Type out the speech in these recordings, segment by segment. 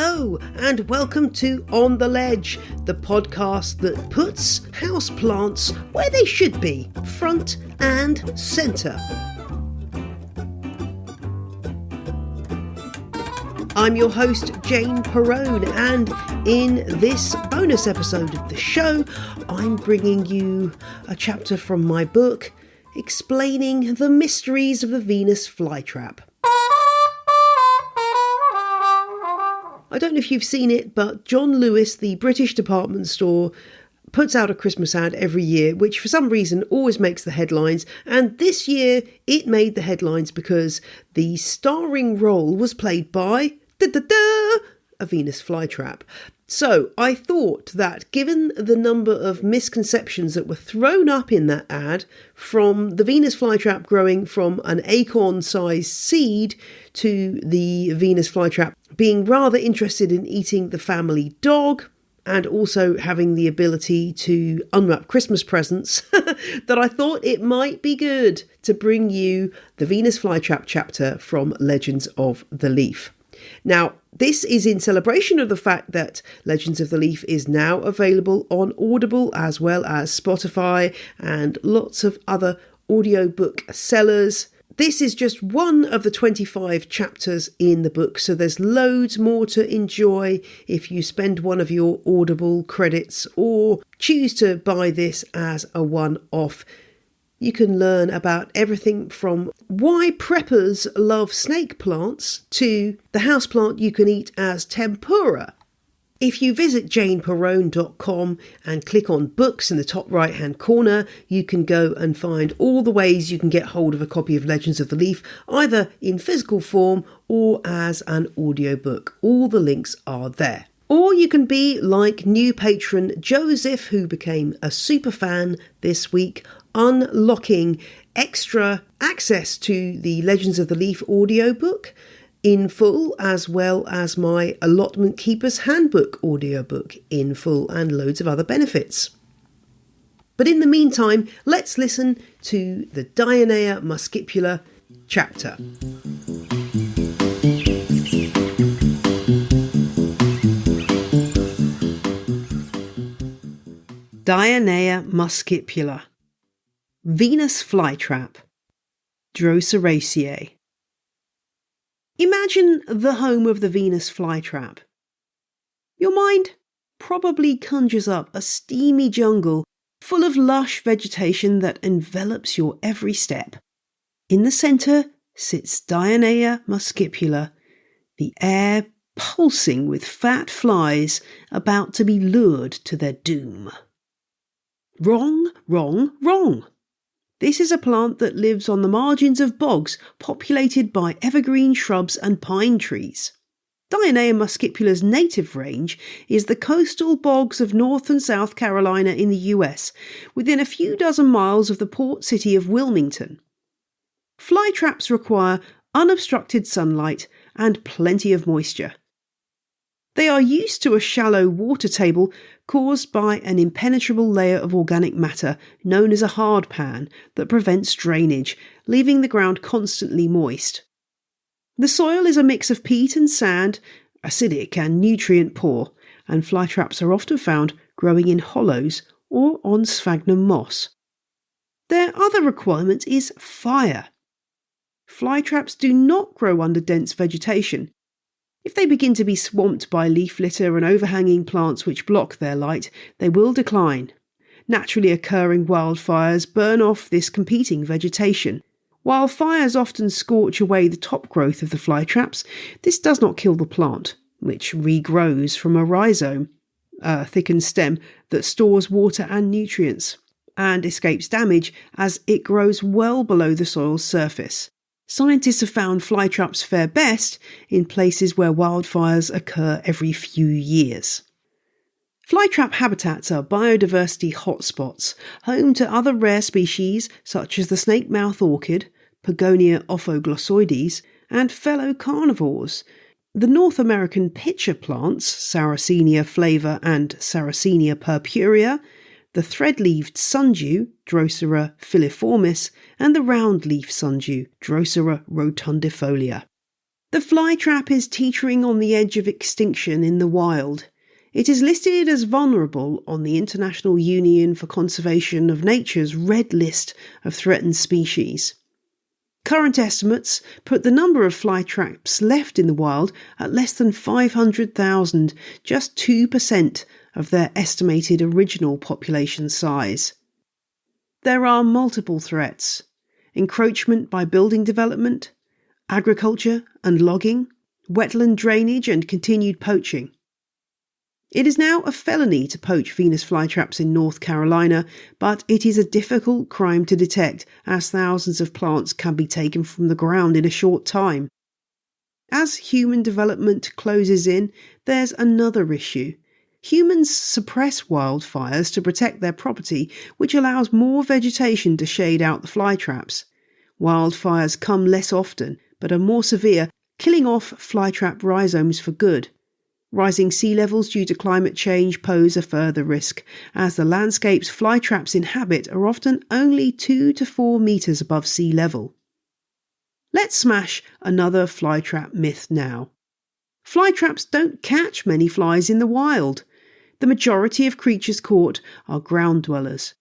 Hello and welcome to On the Ledge, the podcast that puts houseplants where they should be, front and centre. I'm your host, Jane Perrone, and in this bonus episode of the show, I'm bringing you a chapter from my book explaining the mysteries of the Venus flytrap. I don't know if you've seen it, but John Lewis, the British department store, puts out a Christmas ad every year, which for some reason always makes the headlines. And this year it made the headlines because the starring role was played by a Venus flytrap. So I thought that given the number of misconceptions that were thrown up in that ad, from the Venus flytrap growing from an acorn-sized seed to the Venus flytrap being rather interested in eating the family dog and also having the ability to unwrap Christmas presents, that I thought it might be good to bring you the Venus flytrap chapter from Legends of the Leaf. Now, this is in celebration of the fact that Legends of the Leaf is now available on Audible as well as Spotify and lots of other audiobook sellers. This is just one of the 25 chapters in the book, so there's loads more to enjoy if you spend one of your Audible credits or choose to buy this as a one-off. You can learn about everything from why preppers love snake plants to the houseplant you can eat as tempura. If you visit janeperrone.com and click on books in the top right hand corner, you can go and find all the ways you can get hold of a copy of Legends of the Leaf, either in physical form or as an audiobook. All the links are there. Or you can be like new patron Joseph, who became a super fan this week, unlocking extra access to the Legends of the Leaf audiobook in full, as well as my Allotment Keeper's Handbook audiobook in full, and loads of other benefits. But in the meantime, let's listen to the Dionaea muscipula chapter. Dionaea muscipula, Venus flytrap, Droseraceae. Imagine the home of the Venus flytrap. Your mind probably conjures up a steamy jungle full of lush vegetation that envelops your every step. In the centre sits Dionaea muscipula, the air pulsing with fat flies about to be lured to their doom. Wrong, wrong, wrong. This is a plant that lives on the margins of bogs populated by evergreen shrubs and pine trees. Dionaea muscipula's native range is the coastal bogs of North and South Carolina in the US, within a few dozen miles of the port city of Wilmington. Flytraps require unobstructed sunlight and plenty of moisture. They are used to a shallow water table caused by an impenetrable layer of organic matter known as a hardpan that prevents drainage, leaving the ground constantly moist. The soil is a mix of peat and sand, acidic and nutrient poor, and flytraps are often found growing in hollows or on sphagnum moss. Their other requirement is fire. Flytraps do not grow under dense vegetation. If they begin to be swamped by leaf litter and overhanging plants which block their light, they will decline. Naturally occurring wildfires burn off this competing vegetation. While fires often scorch away the top growth of the flytraps, this does not kill the plant, which regrows from a rhizome, a thickened stem that stores water and nutrients, and escapes damage as it grows well below the soil's surface. Scientists have found flytraps fare best in places where wildfires occur every few years. Flytrap habitats are biodiversity hotspots, home to other rare species such as the snake-mouth orchid, Pogonia ophoglossoides, and fellow carnivores. The North American pitcher plants, Sarracenia flava and Sarracenia purpurea, the thread-leaved sundew, Drosera filiformis, and the round-leaf sundew, Drosera rotundifolia. The flytrap is teetering on the edge of extinction in the wild. It is listed as vulnerable on the International Union for Conservation of Nature's Red List of Threatened Species. Current estimates put the number of flytraps left in the wild at less than 500,000, just 2% of their estimated original population size. There are multiple threats: encroachment by building development, agriculture and logging, wetland drainage and continued poaching. It is now a felony to poach Venus flytraps in North Carolina, but it is a difficult crime to detect as thousands of plants can be taken from the ground in a short time. As human development closes in, there's another issue. Humans suppress wildfires to protect their property, which allows more vegetation to shade out the flytraps. Wildfires come less often, but are more severe, killing off flytrap rhizomes for good. Rising sea levels due to climate change pose a further risk, as the landscapes flytraps inhabit are often only 2 to 4 metres above sea level. Let's smash another flytrap myth now. Flytraps don't catch many flies in the wild. The majority of creatures caught are ground dwellers.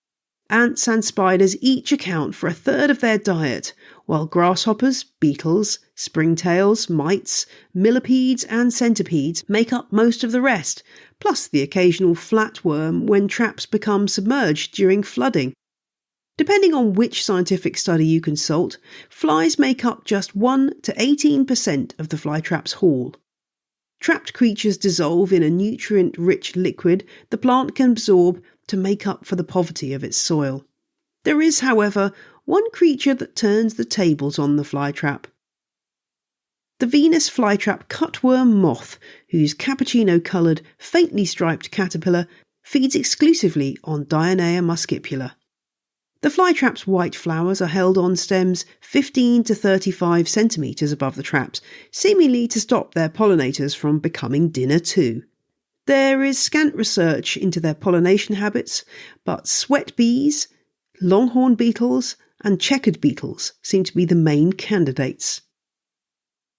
Ants and spiders each account for a third of their diet, while grasshoppers, beetles, springtails, mites, millipedes and centipedes make up most of the rest, plus the occasional flatworm when traps become submerged during flooding. Depending on which scientific study you consult, flies make up just 1 to 18% of the flytrap's haul. Trapped creatures dissolve in a nutrient-rich liquid the plant can absorb to make up for the poverty of its soil. There is, however, one creature that turns the tables on the flytrap. The Venus flytrap cutworm moth, whose cappuccino-coloured, faintly striped caterpillar feeds exclusively on Dionaea muscipula. The flytrap's white flowers are held on stems 15 to 35 centimetres above the traps, seemingly to stop their pollinators from becoming dinner too. There is scant research into their pollination habits, but sweat bees, longhorn beetles and checkered beetles seem to be the main candidates.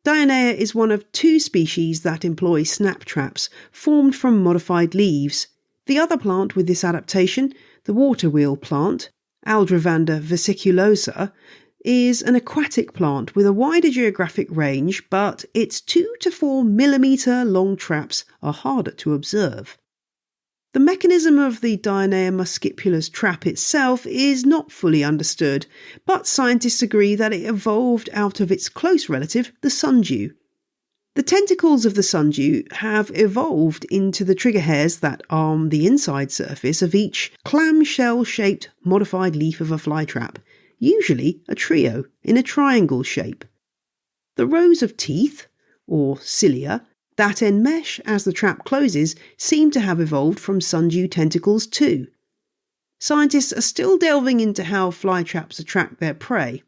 Dionaea is one of 2 species that employ snap traps formed from modified leaves. The other plant with this adaptation, the water wheel plant, Aldrovanda vesiculosa, is an aquatic plant with a wider geographic range, but its 2 to 4 millimetre long traps are harder to observe. The mechanism of the Dionaea muscipula's trap itself is not fully understood, but scientists agree that it evolved out of its close relative, the sundew. The tentacles of the sundew have evolved into the trigger hairs that arm the inside surface of each clamshell-shaped modified leaf of a flytrap, usually a trio in a triangle shape. The rows of teeth, or cilia, that enmesh as the trap closes seem to have evolved from sundew tentacles too. Scientists are still delving into how flytraps attract their prey.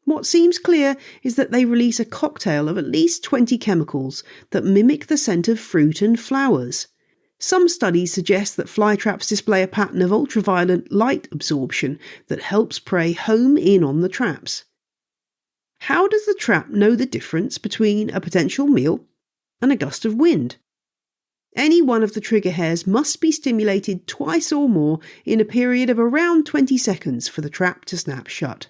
What seems clear is that they release a cocktail of at least 20 chemicals that mimic the scent of fruit and flowers. Some studies suggest that flytraps display a pattern of ultraviolet light absorption that helps prey home in on the traps. How does the trap know the difference between a potential meal and a gust of wind? Any one of the trigger hairs must be stimulated twice or more in a period of around 20 seconds for the trap to snap shut.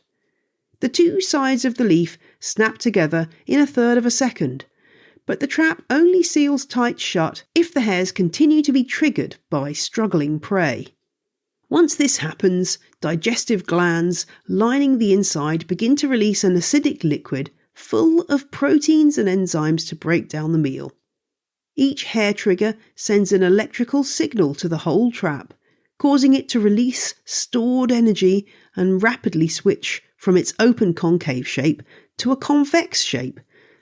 The 2 sides of the leaf snap together in a third of a second, but the trap only seals tight shut if the hairs continue to be triggered by struggling prey. Once this happens, digestive glands lining the inside begin to release an acidic liquid full of proteins and enzymes to break down the meal. Each hair trigger sends an electrical signal to the whole trap, causing it to release stored energy and rapidly switch from its open concave shape to a convex shape,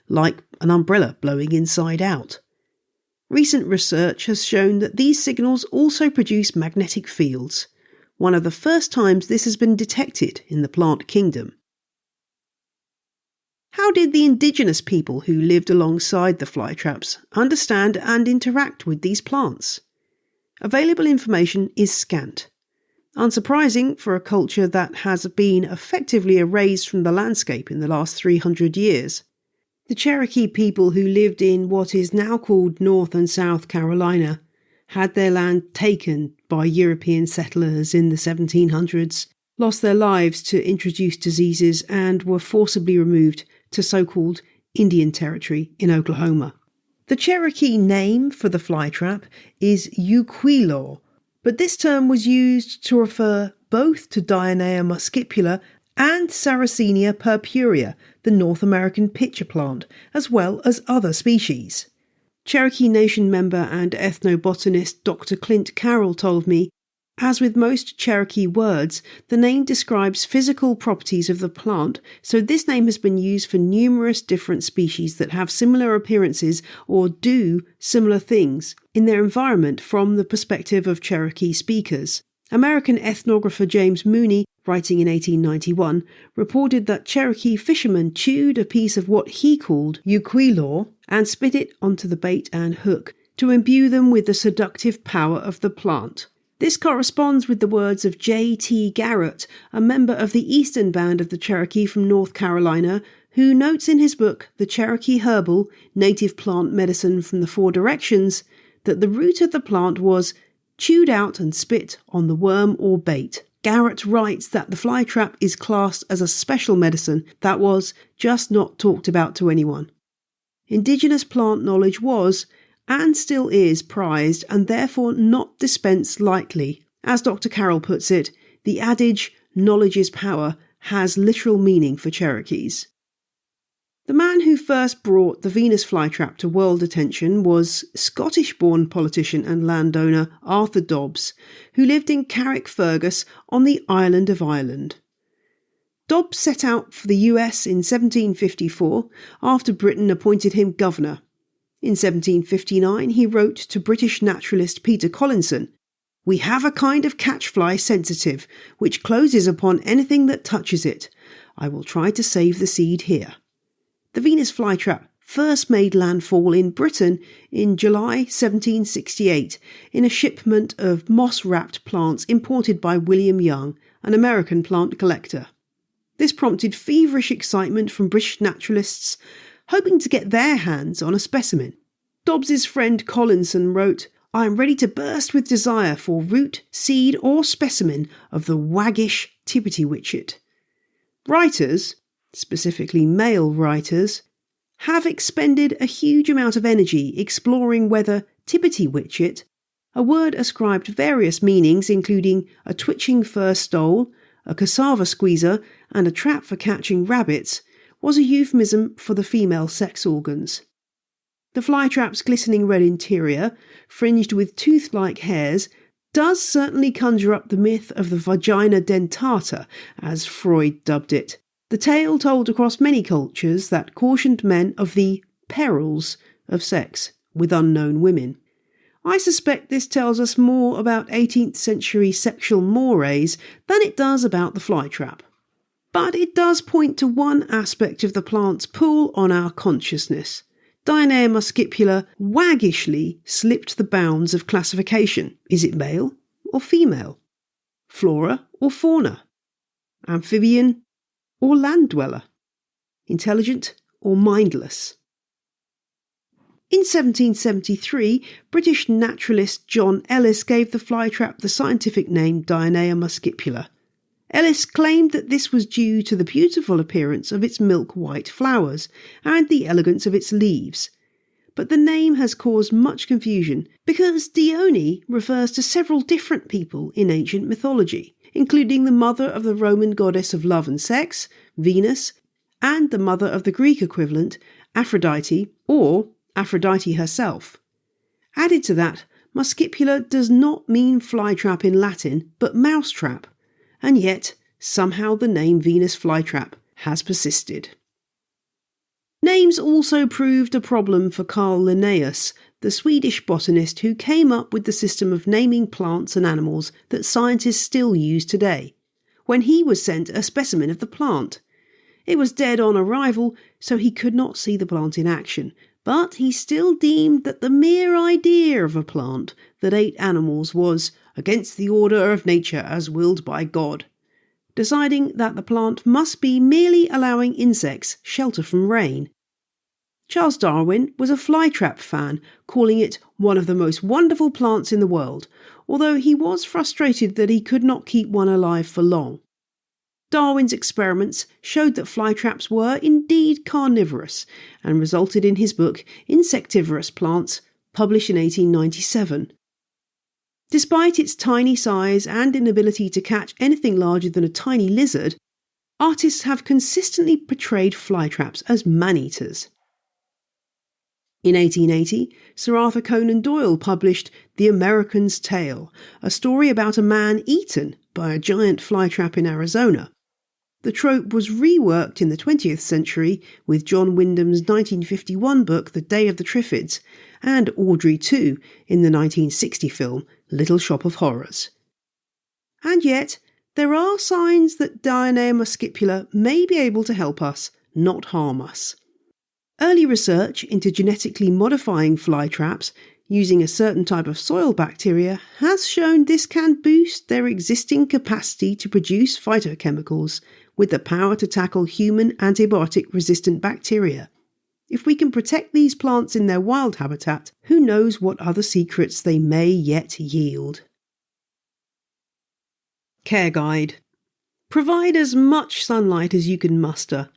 like an umbrella blowing inside out. Recent research has shown that these signals also produce magnetic fields, one of the first times this has been detected in the plant kingdom. How did the indigenous people who lived alongside the flytraps understand and interact with these plants? Available information is scant. Unsurprising for a culture that has been effectively erased from the landscape in the last 300 years. The Cherokee people who lived in what is now called North and South Carolina had their land taken by European settlers in the 1700s, lost their lives to introduced diseases, and were forcibly removed to so-called Indian Territory in Oklahoma. The Cherokee name for the flytrap is Uquilo, but this term was used to refer both to Dionaea muscipula and Sarracenia purpurea, the North American pitcher plant, as well as other species. Cherokee Nation member and ethnobotanist Dr. Clint Carroll told me, as with most Cherokee words, the name describes physical properties of the plant, so this name has been used for numerous different species that have similar appearances or do similar things in their environment from the perspective of Cherokee speakers. American ethnographer James Mooney, writing in 1891, reported that Cherokee fishermen chewed a piece of what he called uquilor and spit it onto the bait and hook to imbue them with the seductive power of the plant. This corresponds with the words of J.T. Garrett, a member of the Eastern Band of the Cherokee from North Carolina, who notes in his book, The Cherokee Herbal, Native Plant Medicine from the Four Directions, that the root of the plant was chewed out and spit on the worm or bait. Garrett writes that the flytrap is classed as a special medicine that was just not talked about to anyone. Indigenous plant knowledge was, and still is, prized and therefore not dispensed lightly. As Dr. Carroll puts it, the adage, knowledge is power, has literal meaning for Cherokees. The man who first brought the Venus flytrap to world attention was Scottish-born politician and landowner Arthur Dobbs, who lived in Carrickfergus on the island of Ireland. Dobbs set out for the US in 1754 after Britain appointed him governor. In 1759 he wrote to British naturalist Peter Collinson, "We have a kind of catchfly sensitive, which closes upon anything that touches it. I will try to save the seed here." The Venus flytrap first made landfall in Britain in July 1768 in a shipment of moss-wrapped plants imported by William Young, an American plant collector. This prompted feverish excitement from British naturalists hoping to get their hands on a specimen. Dobbs's friend Collinson wrote, "I am ready to burst with desire for root, seed or specimen of the waggish tippity-witchet." Writers, specifically male writers, have expended a huge amount of energy exploring whether tippity-witchet, a word ascribed various meanings including a twitching fur stole, a cassava squeezer and a trap for catching rabbits, was a euphemism for the female sex organs. The flytrap's glistening red interior, fringed with tooth-like hairs, does certainly conjure up the myth of the vagina dentata, as Freud dubbed it. The tale told across many cultures that cautioned men of the perils of sex with unknown women. I suspect this tells us more about 18th century sexual mores than it does about the flytrap. But it does point to one aspect of the plant's pull on our consciousness. Dionaea muscipula waggishly slipped the bounds of classification. Is it male or female? Flora or fauna? Amphibian or land dweller? Intelligent or mindless? In 1773, British naturalist John Ellis gave the flytrap the scientific name Dionaea muscipula. Ellis claimed that this was due to the beautiful appearance of its milk-white flowers and the elegance of its leaves. But the name has caused much confusion because Dionaea refers to several different people in ancient mythology, including the mother of the Roman goddess of love and sex, Venus, and the mother of the Greek equivalent, Aphrodite, or Aphrodite herself. Added to that, muscipula does not mean flytrap in Latin, but mousetrap, and yet somehow the name Venus flytrap has persisted. Names also proved a problem for Carl Linnaeus, the Swedish botanist who came up with the system of naming plants and animals that scientists still use today. When he was sent a specimen of the plant, it was dead on arrival, so he could not see the plant in action, but he still deemed that the mere idea of a plant that ate animals was against the order of nature as willed by God, deciding that the plant must be merely allowing insects shelter from rain. Charles Darwin was a flytrap fan, calling it one of the most wonderful plants in the world, although he was frustrated that he could not keep one alive for long. Darwin's experiments showed that flytraps were indeed carnivorous and resulted in his book Insectivorous Plants, published in 1897. Despite its tiny size and inability to catch anything larger than a tiny lizard, artists have consistently portrayed flytraps as man-eaters. In 1880, Sir Arthur Conan Doyle published The American's Tale, a story about a man eaten by a giant flytrap in Arizona. The trope was reworked in the 20th century with John Wyndham's 1951 book The Day of the Triffids and Audrey 2 in the 1960 film Little Shop of Horrors. And yet, there are signs that Dionaea muscipula may be able to help us, not harm us. Early research into genetically modifying flytraps using a certain type of soil bacteria has shown this can boost their existing capacity to produce phytochemicals with the power to tackle human antibiotic-resistant bacteria. If we can protect these plants in their wild habitat, who knows what other secrets they may yet yield. Care Guide. Provide as much sunlight as you can muster.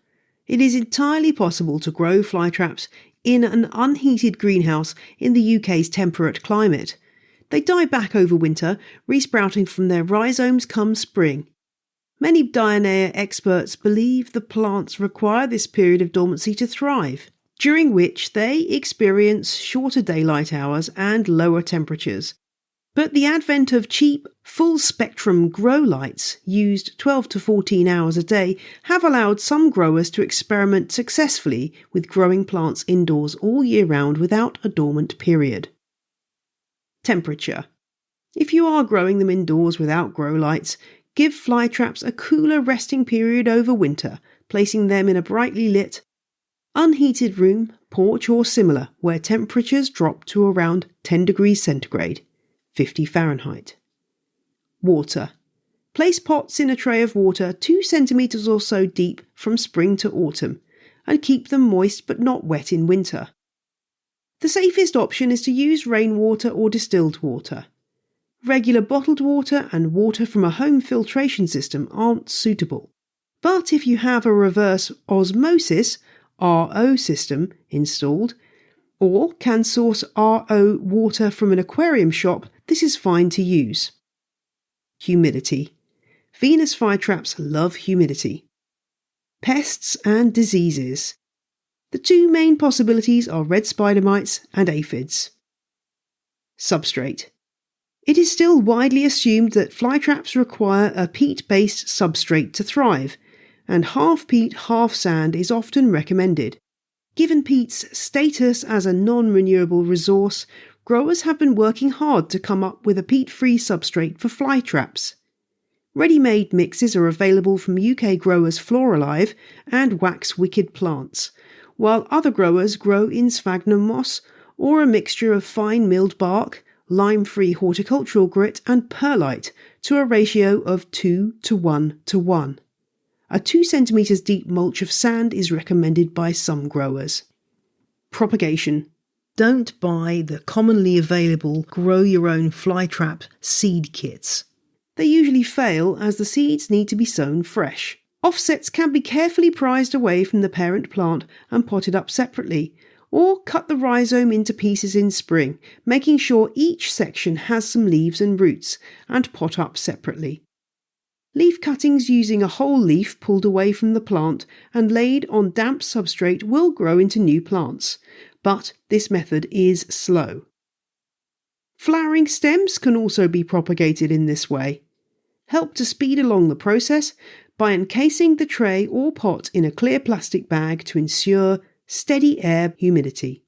It is entirely possible to grow flytraps in an unheated greenhouse in the UK's temperate climate. They die back over winter, resprouting from their rhizomes come spring. Many Dionaea experts believe the plants require this period of dormancy to thrive, during which they experience shorter daylight hours and lower temperatures. But the advent of cheap, full-spectrum grow lights, used 12 to 14 hours a day, have allowed some growers to experiment successfully with growing plants indoors all year round without a dormant period. Temperature. If you are growing them indoors without grow lights, give flytraps a cooler resting period over winter, placing them in a brightly lit, unheated room, porch or similar, where temperatures drop to around 10 degrees centigrade. 50 Fahrenheit. Water. Place pots in a tray of water 2 centimetres or so deep from spring to autumn, and keep them moist but not wet in winter. The safest option is to use rainwater or distilled water. Regular bottled water and water from a home filtration system aren't suitable. But if you have a reverse osmosis RO system installed, or can source RO water from an aquarium shop, this is fine to use. Humidity. Venus flytraps love humidity. Pests and diseases. The two main possibilities are red spider mites and aphids. Substrate. It is still widely assumed that flytraps require a peat-based substrate to thrive, and half peat, half sand is often recommended. Given peat's status as a non-renewable resource, growers have been working hard to come up with a peat-free substrate for flytraps. Ready-made mixes are available from UK growers Floralive and Wax Wicked Plants, while other growers grow in sphagnum moss or a mixture of fine milled bark, lime-free horticultural grit and perlite to a ratio of 2:1:1. A 2 centimetres deep mulch of sand is recommended by some growers. Propagation. Don't buy the commonly available grow-your-own flytrap seed kits. They usually fail as the seeds need to be sown fresh. Offsets can be carefully prized away from the parent plant and potted up separately, or cut the rhizome into pieces in spring, making sure each section has some leaves and roots, and pot up separately. Leaf cuttings using a whole leaf pulled away from the plant and laid on damp substrate will grow into new plants, but this method is slow. Flowering stems can also be propagated in this way. Help to speed along the process by encasing the tray or pot in a clear plastic bag to ensure steady air humidity.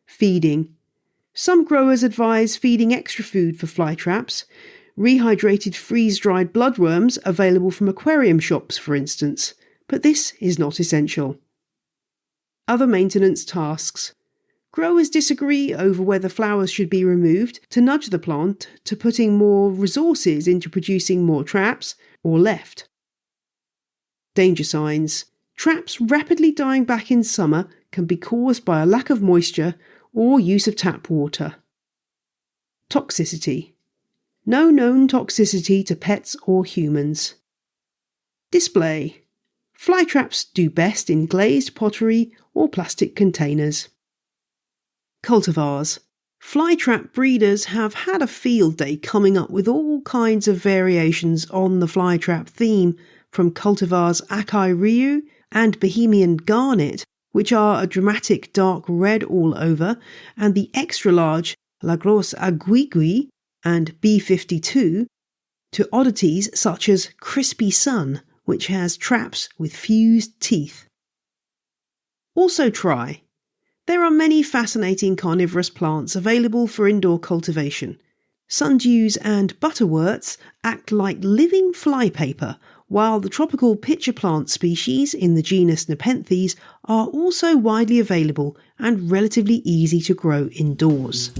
Feeding. Some growers advise feeding extra food for flytraps, rehydrated freeze-dried bloodworms available from aquarium shops, for instance, but this is not essential. Other maintenance tasks. Growers disagree over whether flowers should be removed to nudge the plant to putting more resources into producing more traps, or left. Danger signs. Traps rapidly dying back in summer can be caused by a lack of moisture or use of tap water. Toxicity. No known toxicity to pets or humans. Display. Fly traps do best in glazed pottery or plastic containers. Cultivars. Fly trap breeders have had a field day coming up with all kinds of variations on the fly trap theme, from cultivars Akai Ryu and Bohemian Garnet, which are a dramatic dark red all over, and the extra large La Grosse Aguigui and B52, to oddities such as Crispy Sun, which has traps with fused teeth. Also try. There are many fascinating carnivorous plants available for indoor cultivation. Sundews and butterworts act like living flypaper, while the tropical pitcher plant species in the genus Nepenthes are also widely available and relatively easy to grow indoors.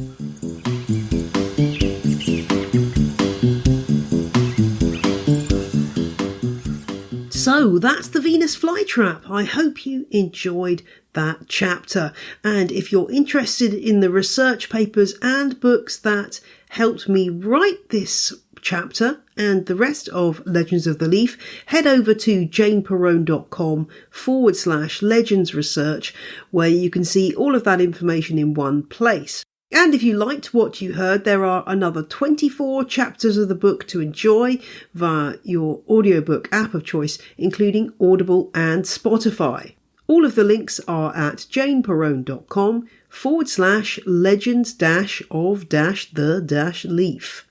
So that's the Venus flytrap. I hope you enjoyed that chapter. And if you're interested in the research papers and books that helped me write this chapter and the rest of Legends of the Leaf, head over to janeperrone.com/legends research, where you can see all of that information in one place. And if you liked what you heard, there are another 24 chapters of the book to enjoy via your audiobook app of choice, including Audible and Spotify. All of the links are at janeperrone.com/legends-of-the-leaf.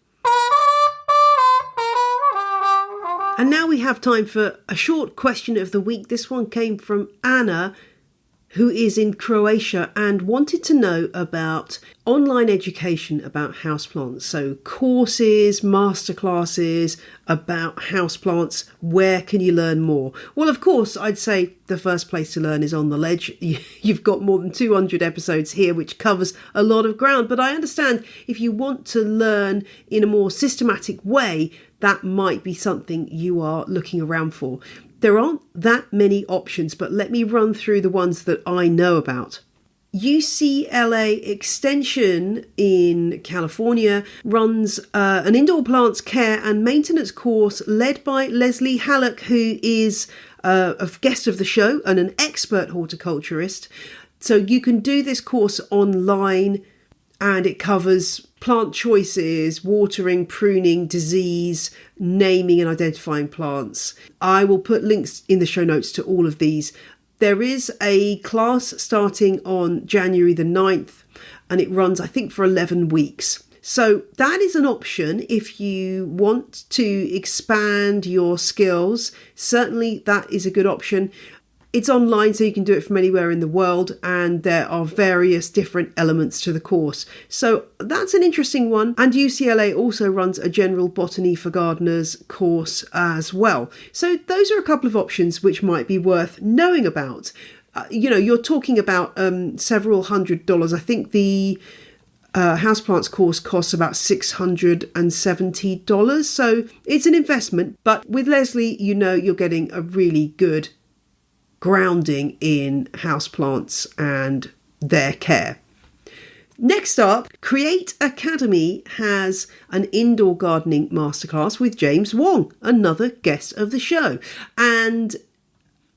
And now we have time for a short question of the week. This one came from Anna, who is in Croatia and wanted to know about online education about houseplants. So courses, masterclasses about houseplants. Where can you learn more? Well, of course, I'd say the first place to learn is on the ledge. You've got more than 200 episodes here, which covers a lot of ground. But I understand if you want to learn in a more systematic way, that might be something you are looking around for. There aren't that many options, but let me run through the ones that I know about. UCLA Extension in California runs an indoor plants care and maintenance course led by Leslie Hallock, who is a guest of the show and an expert horticulturist. So you can do this course online, and it covers plant choices, watering, pruning, disease, naming and identifying plants. I will put links in the show notes to all of these. There is a class starting on January the 9th, and it runs, I think, for 11 weeks. So that is an option if you want to expand your skills. Certainly that is a good option. It's online, so you can do it from anywhere in the world, and there are various different elements to the course. So that's an interesting one. And UCLA also runs a general botany for gardeners course as well. So those are a couple of options which might be worth knowing about. You're talking about several $100s. I think the houseplants course costs about $670. So it's an investment. But with Leslie, you're getting a really good grounding in houseplants and their care. Next up, Create Academy has an indoor gardening masterclass with James Wong, another guest of the show. And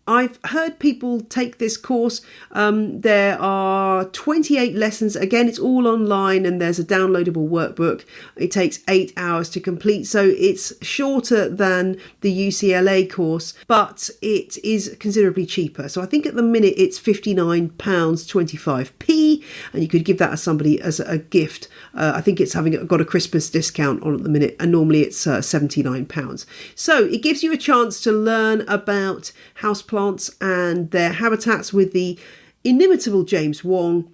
I've heard people take this course. There are 28 lessons. Again, it's all online, and there's a downloadable workbook. It takes 8 hours to complete, so it's shorter than the UCLA course, but it is considerably cheaper. So I think at the minute it's £59.25, and you could give that as somebody as a gift. I think it's got a Christmas discount on at the minute, and normally it's £79. So it gives you a chance to learn about houseplants and their habitats with the inimitable James Wong.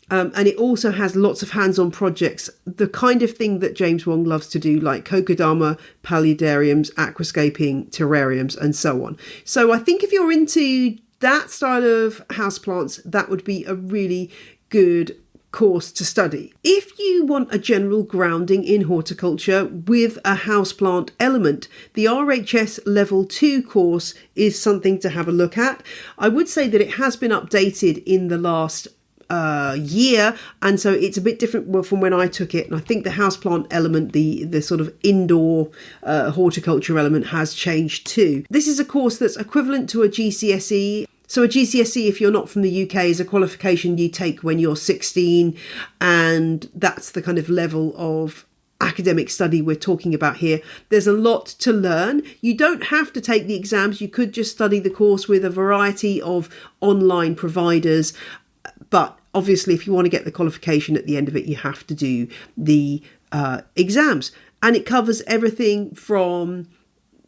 And it also has lots of hands-on projects, the kind of thing that James Wong loves to do, like kokedama, paludariums, aquascaping, terrariums, and so on. So I think if you're into that style of houseplants, that would be a really good course to study. If you want a general grounding in horticulture with a houseplant element, the RHS Level 2 course is something to have a look at. I would say that it has been updated in the last year, and so it's a bit different from when I took it, and I think the houseplant element, the sort of indoor horticulture element, has changed too. This is a course that's equivalent to a GCSE. So a GCSE, if you're not from the UK, is a qualification you take when you're 16, and that's the kind of level of academic study we're talking about here. There's a lot to learn. You don't have to take the exams. You could just study the course with a variety of online providers, but obviously if you want to get the qualification at the end of it, you have to do the exams. And it covers everything from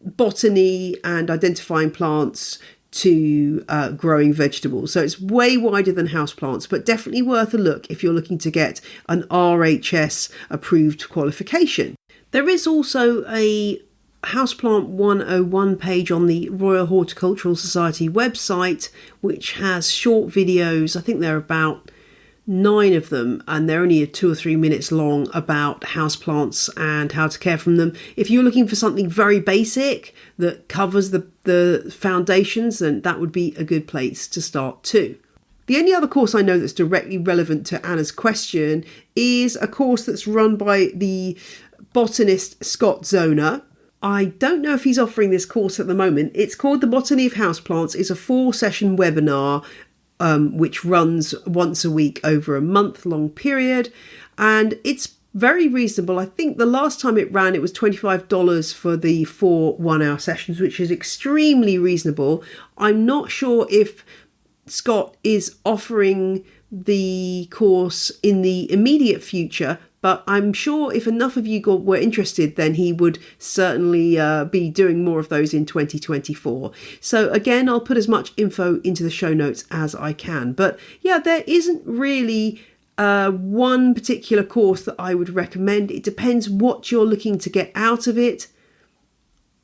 botany and identifying plants to growing vegetables. So it's way wider than houseplants, but definitely worth a look if you're looking to get an RHS approved qualification. There is also a Houseplant 101 page on the Royal Horticultural Society website, which has short videos. I think there are about 9 of them, and they're only 2 or 3 minutes long, about houseplants and how to care for them. If you're looking for something very basic that covers the foundations, then that would be a good place to start too. The only other course I know that's directly relevant to Anna's question is a course that's run by the botanist Scott Zoner. I don't know if he's offering this course at the moment. It's called The Botany of Houseplants. It's a 4-session webinar which runs once a week over a month-long period, and it's very reasonable. I think the last time it ran, it was $25 for the 4 one-hour sessions, which is extremely reasonable. I'm not sure if Scott is offering the course in the immediate future, but I'm sure if enough of you were interested, then he would certainly be doing more of those in 2024. So again, I'll put as much info into the show notes as I can. But yeah, there isn't really one particular course that I would recommend. It depends what you're looking to get out of it.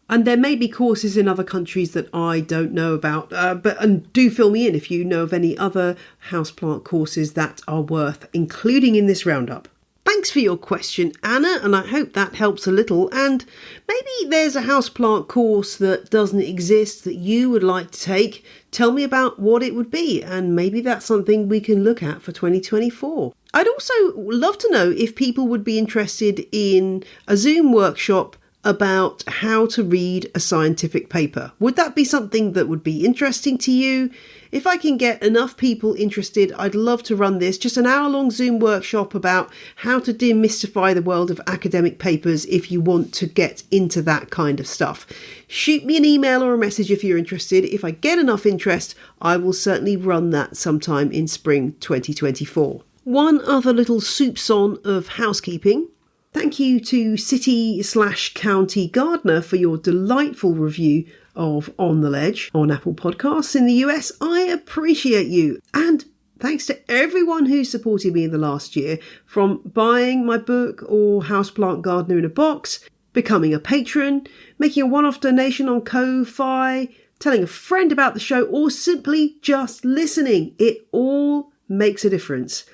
And there may be courses in other countries that I don't know about, and do fill me in if you know of any other houseplant courses that are worth including in this roundup. Thanks for your question, Anna, and I hope that helps a little. And maybe there's a houseplant course that doesn't exist that you would like to take. Tell me about what it would be, and maybe that's something we can look at for 2024. I'd also love to know if people would be interested in a Zoom workshop about how to read a scientific paper. Would that be something that would be interesting to you? If I can get enough people interested, I'd love to run this, just an hour-long Zoom workshop about how to demystify the world of academic papers if you want to get into that kind of stuff. Shoot me an email or a message if you're interested. If I get enough interest, I will certainly run that sometime in spring 2024. One other little soupçon of housekeeping. Thank you to City/County Gardener for your delightful review of On the Ledge on Apple Podcasts in the US. I appreciate you. And thanks to everyone who supported me in the last year, from buying my book or Houseplant Gardener in a Box, becoming a patron, making a one-off donation on Ko-Fi, telling a friend about the show, or simply just listening. It all makes a difference.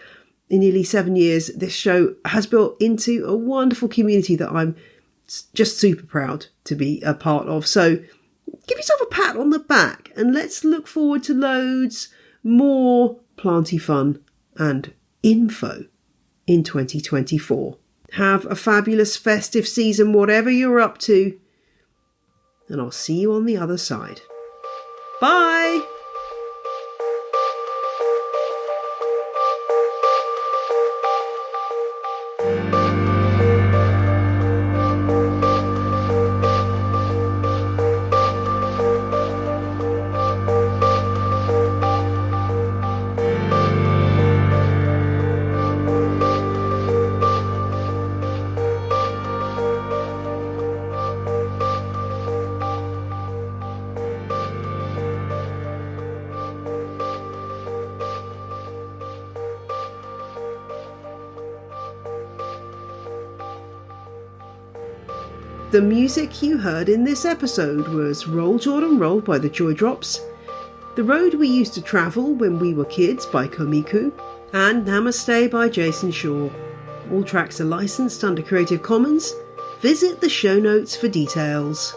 In nearly 7 years, this show has built into a wonderful community that I'm just super proud to be a part of. So give yourself a pat on the back and let's look forward to loads more planty fun and info in 2024. Have a fabulous festive season, whatever you're up to, and I'll see you on the other side. Bye! The music you heard in this episode was Roll Jordan Roll by the Joy Drops, The Road We Used to Travel When We Were Kids by Komiku, and Namaste by Jason Shaw. All tracks are licensed under Creative Commons. Visit the show notes for details.